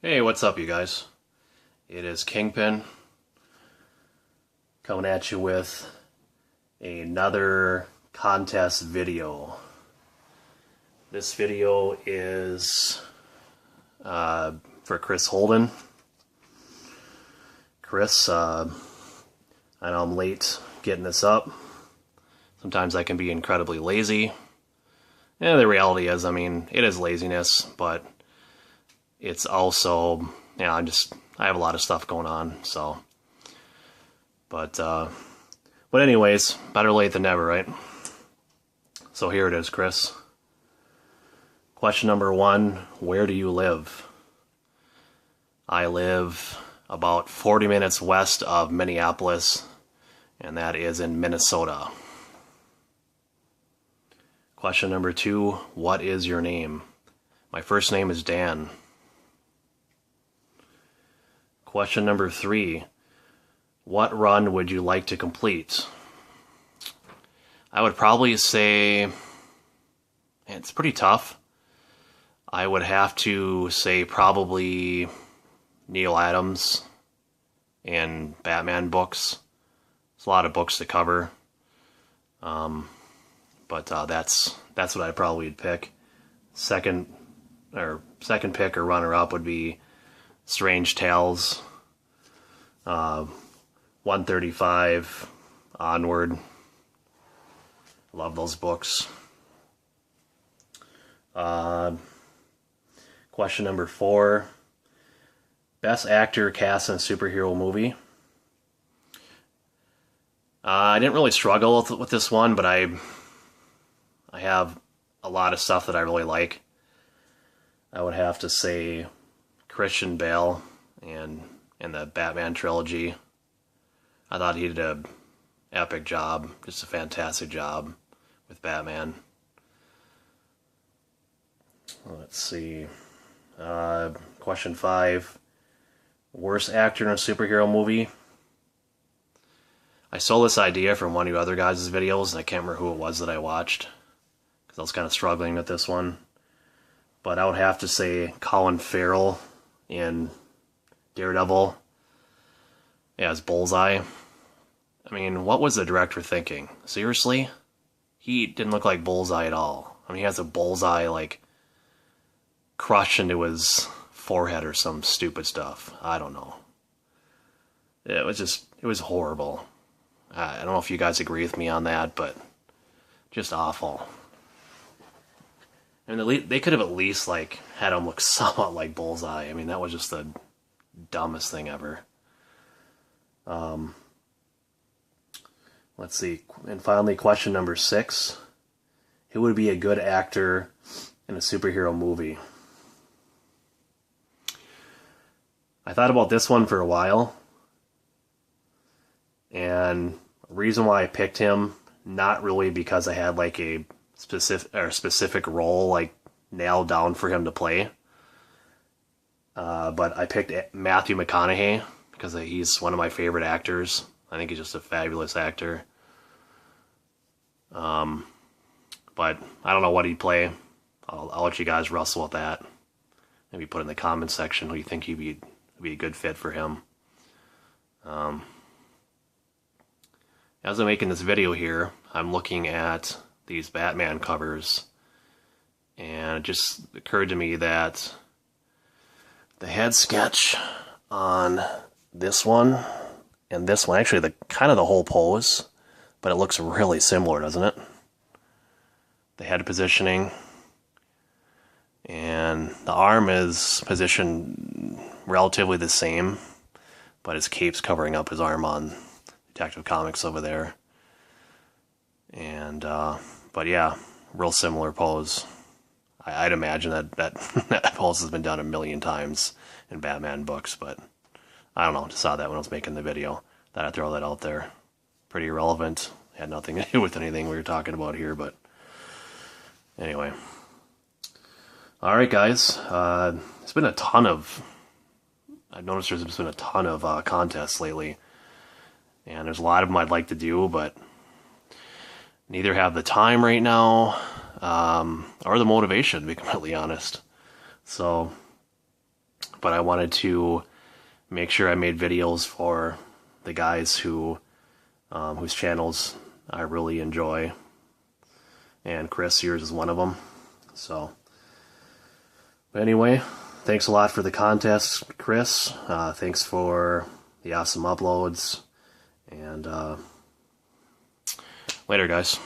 Hey, what's up, you guys? It is Kingpin coming at you with another contest video. This video is for Chris Holden. Chris, I know I'm late getting this up. Sometimes I can be incredibly lazy. And the reality is, it is laziness, but it's also, I have a lot of stuff going on, so. But anyways, better late than never, right? So here it is, Chris. Question number 1, where do you live? I live about 40 minutes west of Minneapolis, and that is in Minnesota. Question number 2, what is your name? My first name is Dan. Question number 3, what run would you like to complete? I would probably say, it's pretty tough. I would have to say probably Neil Adams and Batman books. There's a lot of books to cover. But that's what I probably would pick. Second pick or runner-up would be Strange Tales, 135 onward. Love those books. Question number 4, best actor cast in a superhero movie. I didn't really struggle with this one, but I have a lot of stuff that I really like. I would have to say Christian Bale and the Batman trilogy. I thought he did an epic job, just a fantastic job with Batman. Let's see. Question 5, worst actor in a superhero movie. I stole this idea from one of you other guys' videos, and I can't remember who it was that I watched, because I was kind of struggling with this one. But I would have to say Colin Farrell in Daredevil as Bullseye. What was the director thinking? Seriously? He didn't look like Bullseye at all. He has a bullseye, crushed into his forehead or some stupid stuff. I don't know. It was horrible. I don't know if you guys agree with me on that, but just awful. They could have at least, had him look somewhat like Bullseye. That was just the dumbest thing ever. Let's see. And finally, question number 6. Who would be a good actor in a superhero movie? I thought about this one for a while. And the reason why I picked him, not really because I had a specific role nailed down for him to play. But I picked Matthew McConaughey because he's one of my favorite actors. I think he's just a fabulous actor. But I don't know what he'd play. I'll let you guys wrestle with that. Maybe put in the comments section who you think he'd be a good fit for him. As I'm making this video here, I'm looking at these Batman covers, and it just occurred to me that the head sketch on this one and this one, actually the whole pose, but it looks really similar, doesn't it? The head positioning, and the arm is positioned relatively the same, but his cape's covering up his arm on Detective Comics over there. And but yeah, real similar pose. I'd imagine that pose has been done a million times in Batman books, but I don't know, just saw that when I was making the video. Thought I'd throw that out there. Pretty irrelevant. Had nothing to do with anything we were talking about here, but anyway. Alright guys, it's been a ton of, I've noticed there's been a ton of contests lately, and there's a lot of them I'd like to do, but neither have the time right now, or the motivation, to be completely honest. So, but I wanted to make sure I made videos for the guys who whose channels I really enjoy, and Chris, yours is one of them. So, but anyway, thanks a lot for the contest, Chris. Thanks for the awesome uploads, and later, guys.